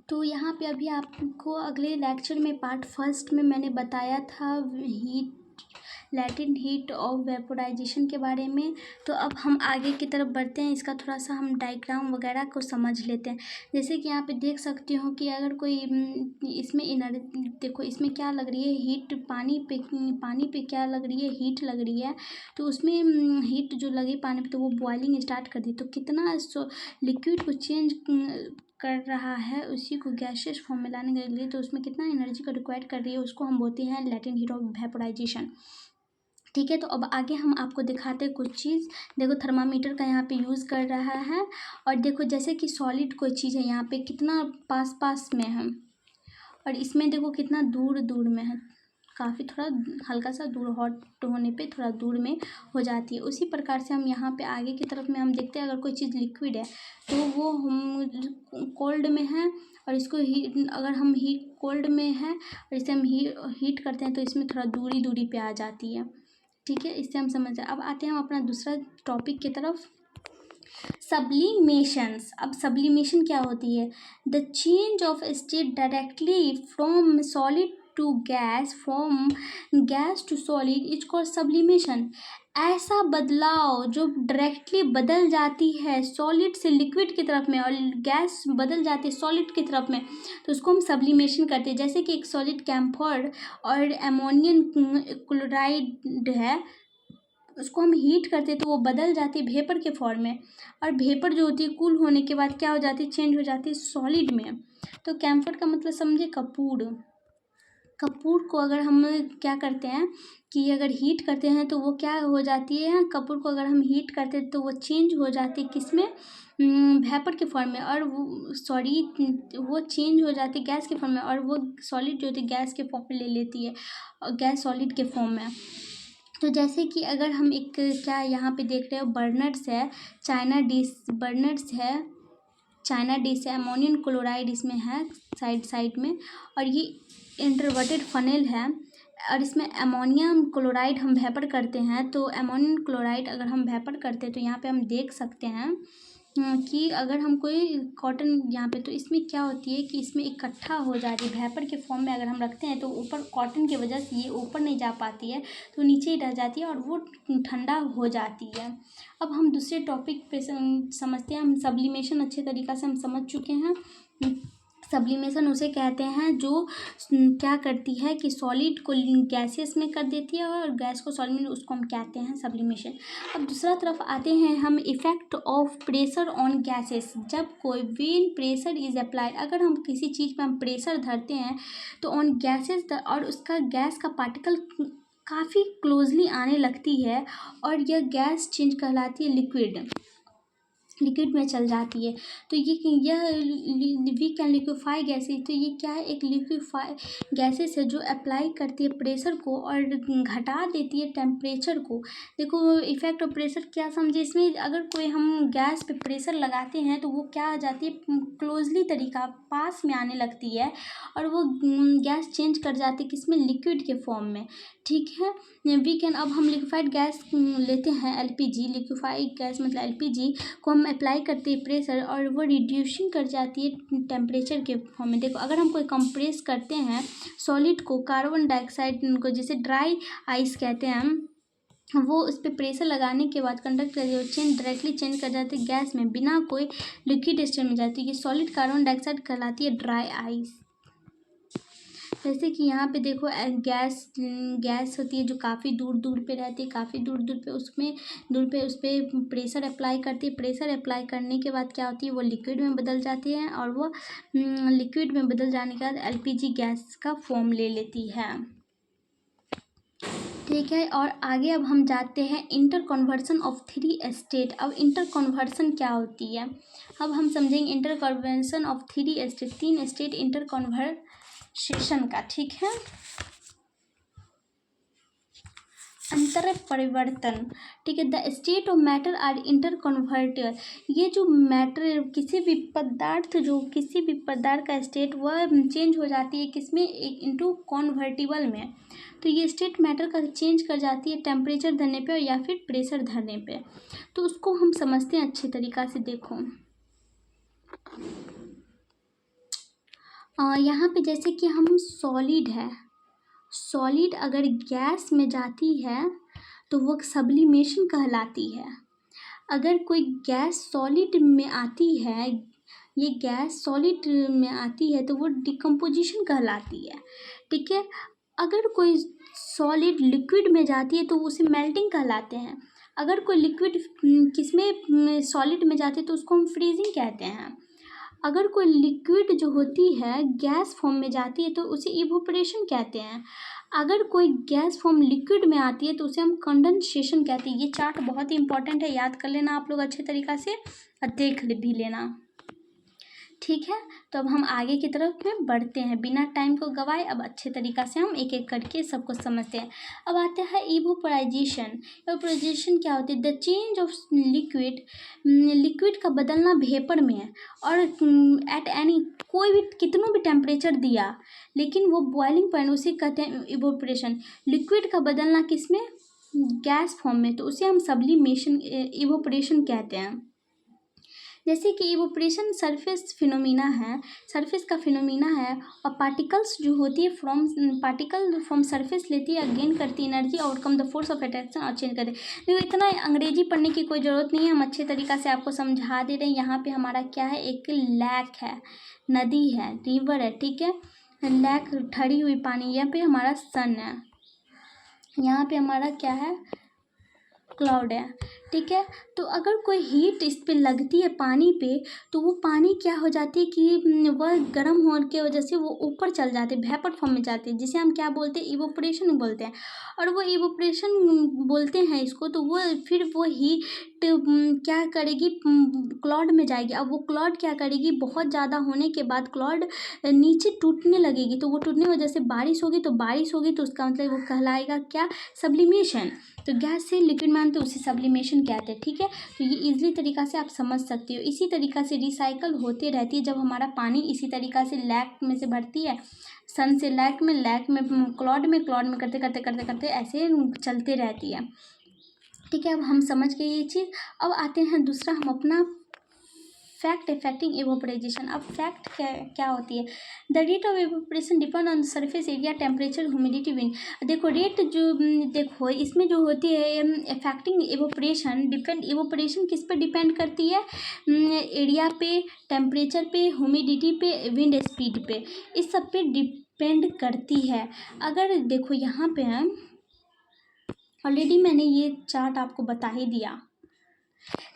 तो यहाँ पे अभी आपको अगले लेक्चर में पार्ट फर्स्ट में मैंने बताया था हीट, लैटेंट हीट और वेपोराइजेशन के बारे में। तो अब हम आगे की तरफ बढ़ते हैं, इसका थोड़ा सा हम डायग्राम वगैरह को समझ लेते हैं। जैसे कि यहाँ पे देख सकती हो कि अगर कोई इसमें देखो इसमें क्या लग रही है, हीट, पानी पे क्या लग रही है, हीट लग रही है। तो उसमें हीट जो लगी पानी पे तो वो बॉइलिंग स्टार्ट कर दी, तो कितना लिक्विड को चेंज कर रहा है, उसी को गैसियस फॉर्म में लाने के लिए, तो उसमें कितना एनर्जी का रिक्वायर कर रही है, उसको हम बोलते हैं लैटेंट हीट ऑफ वेपोराइजेशन। ठीक है, तो अब आगे हम आपको दिखाते हैं कुछ चीज़। देखो थर्मामीटर का यहाँ पे यूज़ कर रहा है, और देखो जैसे कि सॉलिड कोई चीज़ है यहाँ पे कितना पास पास में है, और इसमें देखो कितना दूर दूर में है, काफ़ी थोड़ा हल्का सा दूर, हॉट होने पे थोड़ा दूर में हो जाती है। उसी प्रकार से हम यहाँ पे आगे की तरफ में हम देखते हैं, अगर कोई चीज़ लिक्विड है तो वो हम कोल्ड में है, और इसको अगर हम कोल्ड में है और इसे हम हीट करते हैं तो इसमें थोड़ा दूरी दूरी पे आ जाती है। ठीक है, इससे हम समझ जाए। अब आते हैं हम अपना दूसरा टॉपिक की तरफ, सब्लिमेशंस। अब सब्लिमेशन क्या होती है? The change of state directly from solid to gas, from gas to solid is called sublimation. ऐसा बदलाव जो डायरेक्टली बदल जाती है सॉलिड से लिक्विड की तरफ में, और गैस बदल जाती है सॉलिड की तरफ में, तो उसको हम सब्लिमेशन करते हैं। जैसे कि एक सॉलिड कैम्फर और अमोनियम क्लोराइड है, उसको हम हीट करते हैं तो वो बदल जाती है वेपर के फॉर्म में, और वेपर जो होती है कूल होने के बाद क्या हो जाती है, चेंज हो जाती है सॉलिड में। तो कैम्फर का मतलब समझे कपूर। कपूर को अगर हम क्या करते हैं कि अगर हीट करते हैं तो वो क्या हो जाती है, कपूर को अगर हम हीट करते हैं तो वो चेंज हो जाती है किसमें, वेपर के फॉर्म में, और वो चेंज हो जाती है गैस के फॉर्म में, और वो सॉलिड जो होती है गैस के फॉर्म में ले लेती है, और गैस सॉलिड के फॉर्म में। तो जैसे कि अगर हम एक क्या यहाँ पे देख रहे हो, बर्नर्स है, चाइना डिश बर्नर्स है, चाइना डिश है, अमोनियम क्लोराइड इसमें है साइड में, और ये इंटरवर्टेड फनेल है, और इसमें अमोनियम क्लोराइड हम वेपर करते हैं। तो अमोनियम क्लोराइड अगर हम वेपर करते हैं तो यहाँ पे हम देख सकते हैं कि अगर हम कोई कॉटन यहाँ पे, तो इसमें क्या होती है कि इसमें इकट्ठा हो जाती है वेपर के फॉर्म में, अगर हम रखते हैं तो ऊपर कॉटन की वजह से ये ऊपर नहीं जा पाती है, तो नीचे ही रह जाती है और वो ठंडा हो जाती है। अब हम दूसरे टॉपिक पे समझते हैं। हम सब्लिमेशन अच्छे तरीक़ा से हम समझ चुके हैं। सब्लिमेशन उसे कहते हैं जो क्या करती है कि सॉलिड को गैसेस में कर देती है, और गैस को सॉलिड में, उसको हम कहते हैं सब्लिमेशन। अब दूसरा तरफ आते हैं हम, effect of pressure on gases. जब कोई व्हेन प्रेशर इज अप्लाइड, अगर हम किसी चीज़ पे हम प्रेशर धरते हैं तो ऑन गैसेस, और उसका गैस का पार्टिकल काफ़ी क्लोजली आने लगती है, और यह गैस चेंज कहलाती है लिक्विड में चल जाती है। तो यह वी कैन लिक्विफाई गैसेज। तो ये क्या है, एक लिक्विफाई गैसेस है जो अप्लाई करती है प्रेशर को और घटा देती है टेम्परेचर को। देखो इफेक्ट ऑफ प्रेशर क्या समझे इसमें, अगर कोई हम गैस पे प्रेशर लगाते हैं तो वो क्या आ जाती है, क्लोजली तरीका पास में आने लगती है, और वो गैस चेंज कर जाती है किसमें, लिक्विड के फॉर्म में। ठीक है, वी कैन, अब हम लिक्विफाइड गैस लेते हैं एलपीजी, लिक्विफाइड गैस मतलब एलपीजी को हम अप्लाई करते हैं प्रेशर, और वो रिड्यूसिंग कर जाती है टेम्परेचर के फॉर्म में। देखो अगर हम कोई कंप्रेस करते हैं सॉलिड को, कार्बन डाइऑक्साइड को, जैसे ड्राई आइस कहते हैं हम, वो उस पर प्रेशर लगाने के बाद कंडक्ट कर चेंज डायरेक्टली चेंज कर जाती है गैस में, बिना कोई लिक्विड स्टेट में जाती है। ये सॉलिड कार्बन डाइऑक्साइड कहलाती है ड्राई आइस। जैसे कि यहाँ पे देखो गैस होती है जो काफ़ी दूर दूर पे रहती है, काफ़ी दूर दूर पे उस पर प्रेशर अप्लाई करती है। प्रेशर अप्लाई करने के बाद क्या होती है, वो लिक्विड में बदल जाती है, और वो लिक्विड में बदल जाने के बाद एलपीजी गैस का फॉर्म ले लेती है। ठीक है, और आगे अब हम जाते हैं इंटर कन्वर्सन ऑफ 3 स्टेट। अब इंटर कन्वर्सन क्या होती है, अब हम समझेंगे inter conversion of 3 state, 3 state inter conversation का। ठीक है, अंतर परिवर्तन। ठीक है, the state of matter are inter convertible. ये जो मैटर, किसी भी पदार्थ का स्टेट वह चेंज हो जाती है किसमें, इंटू कन्वर्टिबल में। तो ये स्टेट मैटर का चेंज कर जाती है टेम्परेचर धरने पे या फिर प्रेशर धरने पे। तो उसको हम समझते हैं अच्छे तरीक़ा से। देखो यहाँ पे जैसे कि हम सॉलिड है, सॉलिड अगर गैस में जाती है तो वो सब्लिमेशन कहलाती है। अगर कोई गैस सॉलिड में आती है, ये गैस सॉलिड में आती है तो वो डिकम्पोजिशन कहलाती है। ठीक है। अगर कोई सॉलिड लिक्विड में जाती है तो उसे मेल्टिंग कहलाते हैं। अगर कोई लिक्विड किसमें सॉलिड में जाती है तो उसको हम फ्रीजिंग कहते हैं। अगर कोई लिक्विड जो होती है गैस फॉर्म में जाती है तो उसे इवोपरेशन कहते हैं। अगर कोई गैस फॉर्म लिक्विड में आती है तो उसे हम कंडेंसेशन कहते हैं। ये चार्ट बहुत ही इंपॉर्टेंट है, याद कर लेना आप लोग अच्छे तरीक़ा से और देख भी लेना। ठीक है, तो अब हम आगे की तरफ में बढ़ते हैं बिना टाइम को गवाए। अब अच्छे तरीक़ा से हम एक एक करके सबको समझते हैं। अब आता है इवोपराइजेशन। इवोपराइजेशन क्या होती है? The change of liquid, liquid का बदलना वेपर में है और एट एनी, कोई भी कितना भी टेम्परेचर दिया लेकिन वो बॉइलिंग पॉइंट, उसे कहते हैं इवोपरेशन। लिक्विड का बदलना किस में? गैस फॉर्म में, तो उसे हम सब्लिमेशन इवोपरेशन कहते हैं। जैसे कि इवोपरेशन सरफेस फिनोमिना है, सरफेस का फिनोमिना है और पार्टिकल्स जो होती है फ्रॉम पार्टिकल फ्रॉम सरफेस लेती है, गेन करती है energy, outcome the force of attraction और चेंज करती है। देखो इतना अंग्रेजी पढ़ने की कोई ज़रूरत नहीं है, हम अच्छे तरीक़ा से आपको समझा दे रहे हैं। यहाँ पे हमारा क्या है? एक लैक है, नदी है, रिवर है। ठीक है, लैक ठहरी हुई पानी। यहाँ पे हमारा सन है, यहाँ पे हमारा क्या है? क्लाउड है। ठीक है, तो अगर कोई हीट इस पे लगती है पानी पे तो वो पानी क्या हो जाती है कि वह गर्म होने की वजह से वो ऊपर चल जाते हैं, वेपर फॉर्म में जाते हैं, जिसे हम क्या बोलते हैं? इवोपरेशन बोलते हैं। और वो इवोपरेशन बोलते हैं इसको, तो वो फिर वो हीट क्या करेगी? क्लाउड में जाएगी। अब वो क्लाउड क्या करेगी? बहुत ज़्यादा होने के बाद क्लाउड नीचे टूटने लगेगी, तो वो टूटने की वजह से बारिश होगी, तो बारिश होगी तो उसका मतलब वो कहलाएगा क्या? सब्लिमेशन। तो गैस से लिक्विड में आते उसे सब्लिमेशन कहते हैं। ठीक है, तो ये इजीली तरीक़ा से आप समझ सकते हो। इसी तरीक़ा से रिसाइकल होते रहती है। जब हमारा पानी इसी तरीक़ा से लैक में से भरती है, सन से लैक में, लैक में क्लाउड में, क्लाउड में करते करते करते करते ऐसे चलते रहती है। ठीक है, अब हम समझ गए ये चीज़। अब आते हैं दूसरा, हम अपना फैक्ट इफेक्टिंग इवोपराइजेशन। अब फैक्ट क्या होती है? The rate of evaporation depend on surface area, temperature, humidity, wind. देखो रेट जो देखो इसमें जो होती है इफेक्टिंग इवोपरेशन, इवोपरेशन किस पे डिपेंड करती है? एरिया पे, टेम्परेचर पे, ह्यूमिडिटी पे, विंड स्पीड पे, इस सब पे डिपेंड करती है। अगर देखो यहाँ पे ऑलरेडी मैंने ये चार्ट आपको बता ही दिया।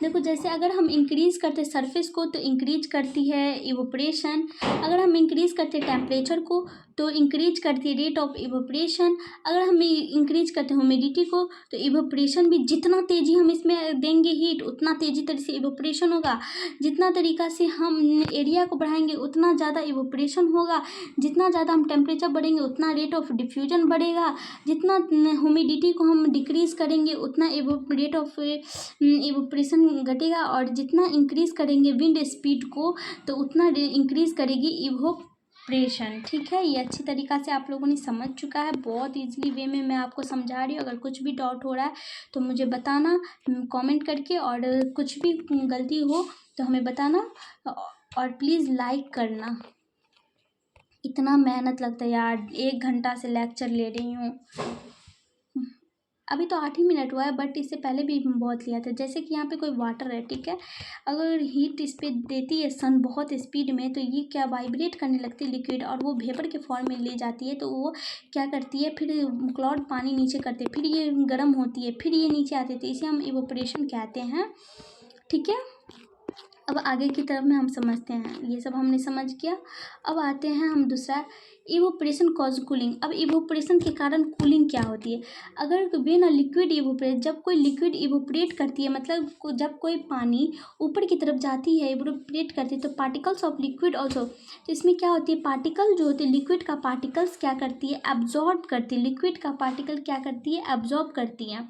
देखो जैसे अगर हम इंक्रीज़ करते सरफेस को तो इंक्रीज करती है इवोपरेशन, अगर हम इंक्रीज़ करते टेम्परेचर को तो इंक्रीज करती है रेट ऑफ इवोपरेशन, अगर हम इंक्रीज करते ह्यूमिडिटी को तो इवोपरेशन भी, जितना तेज़ी हम इसमें देंगे हीट उतना तेज़ी तरह से इवोपरेशन होगा। जितना तरीक़ा से हम एरिया को बढ़ाएंगे उतना ज़्यादा इवोपरेशन होगा। जितना ज़्यादा हम टेम्परेचर बढ़ेंगे उतना रेट ऑफ डिफ्यूजन बढ़ेगा। जितना ह्यूमिडिटी को हम डिक्रीज़ करेंगे उतना रेट ऑफ इवोपरेशन घटेगा। और जितना इंक्रीज़ करेंगे विंड स्पीड को तो उतना इंक्रीज़ करेगी इवोपरेशन। ठीक है, ये अच्छी तरीक़ा से आप लोगों ने समझ चुका है। बहुत ईजिली वे में मैं आपको समझा रही हूँ। अगर कुछ भी डाउट हो रहा है तो मुझे बताना कमेंट करके, और कुछ भी गलती हो तो हमें बताना, और प्लीज़ लाइक करना। इतना मेहनत लगता है यार, 1 घंटा से लेक्चर ले रही हूँ। अभी तो 8 ही मिनट हुआ है, बट इससे पहले भी बहुत लिया था। जैसे कि यहाँ पे कोई वाटर है, ठीक है, अगर हीट इस पर देती है सन बहुत स्पीड में तो ये क्या वाइब्रेट करने लगती है लिक्विड, और वो वेपर के फॉर्म में ले जाती है। तो वो क्या करती है? फिर क्लाउड पानी नीचे करते हैं, फिर ये गर्म होती है, फिर ये नीचे आते थे, इसे हम इवोपरेशन कहते हैं। ठीक है, अब आगे की तरफ में हम समझते हैं। ये सब हमने समझ किया। अब आते हैं हम दूसरा, इवोपरेशन कॉज कूलिंग। अब इवोपरेशन के कारण कूलिंग क्या होती है? अगर वे ना लिक्विड इवोपरेट, जब कोई लिक्विड इवोपरेट करती है, मतलब जब कोई पानी ऊपर की तरफ जाती है, इवोपरेट करती है, तो पार्टिकल्स ऑफ लिक्विड ऑल्सो, तो इसमें क्या होती है? पार्टिकल जो होती है लिक्विड का पार्टिकल्स क्या करती है? एब्जॉर्ब करती है। लिक्विड का पार्टिकल क्या करती है? एब्जॉर्ब करती है।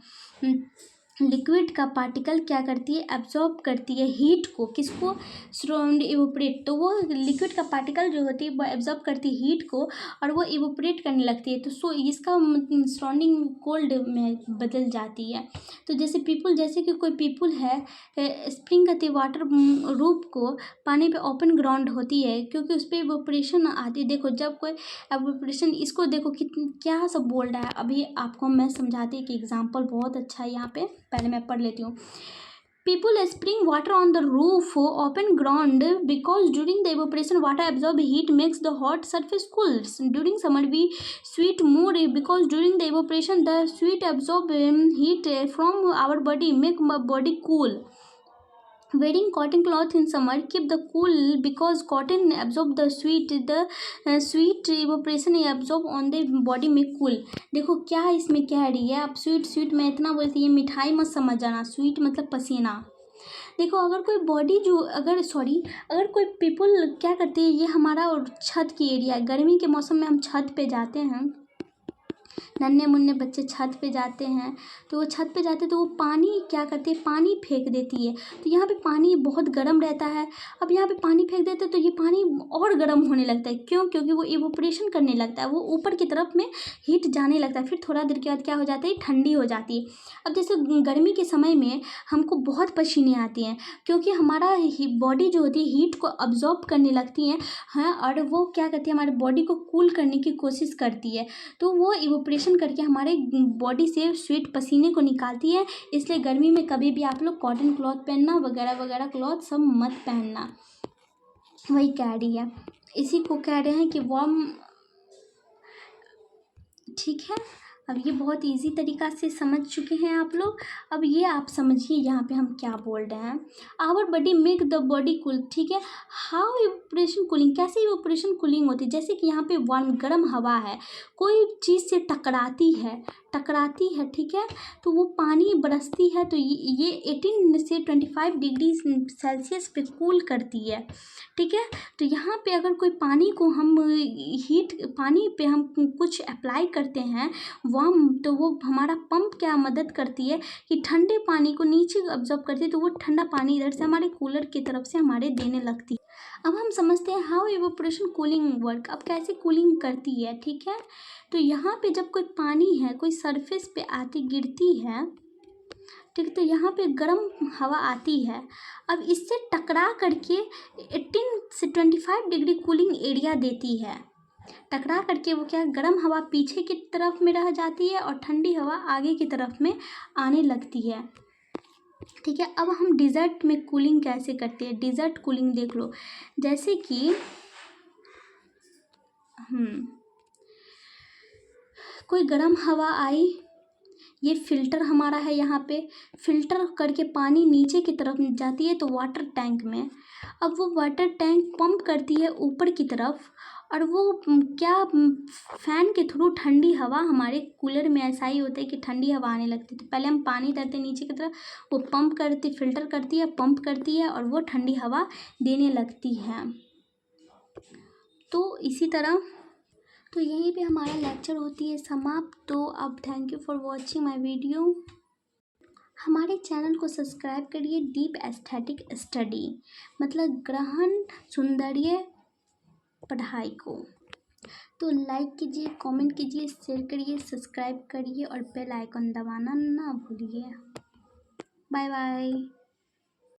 लिक्विड का पार्टिकल क्या करती है, एब्जॉर्ब करती है हीट को, किसको, सराउंड इवोपरेट। तो वो लिक्विड का पार्टिकल जो होती है वो एब्जॉर्ब करती है हीट को और वो इवोपरेट करने लगती है, तो इसका सराउंडिंग कोल्ड में बदल जाती है। तो जैसे कि कोई पीपुल है, स्प्रिंग करती वाटर रूप को पानी पे ओपन ग्राउंड होती है क्योंकि उस पर इवोपरेशन आती है। देखो जब कोई एवोपरेशन, इसको देखो क्या सब बोल रहा है, अभी आपको मैं समझाती हूँ कि एग्जाम्पल बहुत अच्छा है यहाँ पे, पहले मैं पढ़ लेती हूँ। People spring water on the roof, open ground, because during the evaporation water absorb heat makes the hot surface cool. During summer we sweat more because during the evaporation the sweat absorb heat from our body, make my body cool. Wearing cotton cloth in summer keep the cool because cotton absorb the sweat, the sweet evaporation absorb on the body में cool। देखो क्या इसमें कह रही है, आप sweet sweet में इतना बोलती है, मिठाई मत समझ जाना, स्वीट मतलब पसीना। देखो अगर कोई बॉडी जो अगर कोई पीपल क्या करती है, ये हमारा छत की एरिया है, गर्मी के मौसम में हम छत पे जाते हैं, नन्हे मुन्ने बच्चे छत पे जाते हैं, तो वो छत पे जाते तो वो पानी क्या करती है, पानी फेंक देती है। तो यहाँ पे पानी बहुत गर्म रहता है, अब यहाँ पे पानी फेंक देते हैं तो ये पानी और गर्म होने लगता है। क्यों? क्योंकि वो इवोपरेशन करने लगता है, वो ऊपर की तरफ में हीट जाने लगता है, फिर थोड़ा देर के बाद क्या हो जाता है, ठंडी हो जाती है। अब जैसे गर्मी के समय में हमको बहुत पसीने आते हैं क्योंकि हमारा बॉडी जो होती है हीट को अब्जॉर्ब करने लगती है, हाँ, और वो क्या करती है, हमारे बॉडी को कूल करने की कोशिश करती है, तो वो इवोपरेशन करके हमारे बॉडी से स्वेट पसीने को निकालती है। इसलिए गर्मी में कभी भी आप लोग कॉटन क्लॉथ पहनना वगैरह वगैरह क्लॉथ सब मत पहनना, वही कह रही है, इसी को कह रहे हैं कि वार्म। ठीक है, अब ये बहुत इजी तरीका से समझ चुके हैं आप लोग। अब ये आप समझिए यहाँ पे हम क्या बोल रहे हैं, our body make the body cool. ठीक है, हाउ इवोपरेशन कूलिंग, कैसे इवोपरेशन कूलिंग होती है, जैसे कि यहाँ पे वार्म गर्म हवा है, कोई चीज़ से टकराती है, ठीक है, तो वो पानी बरसती है, तो ये 18 से 25 डिग्री सेल्सियस पे कूल करती है। ठीक है, तो यहाँ पे अगर कोई पानी को हम पानी पे हम कुछ अप्लाई करते हैं वार्म, तो वो हमारा पंप क्या मदद करती है कि ठंडे पानी को नीचे अब्जॉर्ब करती है, तो वो ठंडा पानी इधर से हमारे कूलर की तरफ से हमारे देने लगती है। अब हम समझते हैं हाउ इवोपरेशन कूलिंग वर्क, अब कैसे कूलिंग करती है। ठीक है, तो यहाँ पे जब कोई पानी है, कोई सरफेस पे आती गिरती है, ठीक, तो यहाँ पे गर्म हवा आती है, अब इससे टकरा करके 18 से 25 डिग्री कूलिंग एरिया देती है, टकरा करके वो क्या, गर्म हवा पीछे की तरफ में रह जाती है और ठंडी हवा आगे की तरफ में आने लगती है। ठीक है, अब हम डिज़र्ट में कूलिंग कैसे करते हैं, डिज़र्ट कूलिंग देख लो, जैसे कि कोई गर्म हवा आई, ये फिल्टर हमारा है, यहाँ पे फिल्टर करके पानी नीचे की तरफ जाती है तो वाटर टैंक में, अब वो वाटर टैंक पंप करती है ऊपर की तरफ, और वो क्या, फैन के थ्रू ठंडी हवा, हमारे कूलर में ऐसा ही होता है कि ठंडी हवा आने लगती है, तो पहले हम पानी देते नीचे की तरफ, वो पंप करती, फिल्टर करती है, पंप करती है और वो ठंडी हवा देने लगती है। तो इसी तरह, तो यहीं पे हमारा लेक्चर होती है समाप्त। तो अब thank you for watching my video. हमारे चैनल को सब्सक्राइब करिए, डीप एस्थेटिक स्टडी मतलब गहन सौंदर्य पढ़ाई को। तो लाइक कीजिए, कमेंट कीजिए, शेयर करिए, सब्सक्राइब करिए और बेल आइकन दबाना ना भूलिए। Bye bye.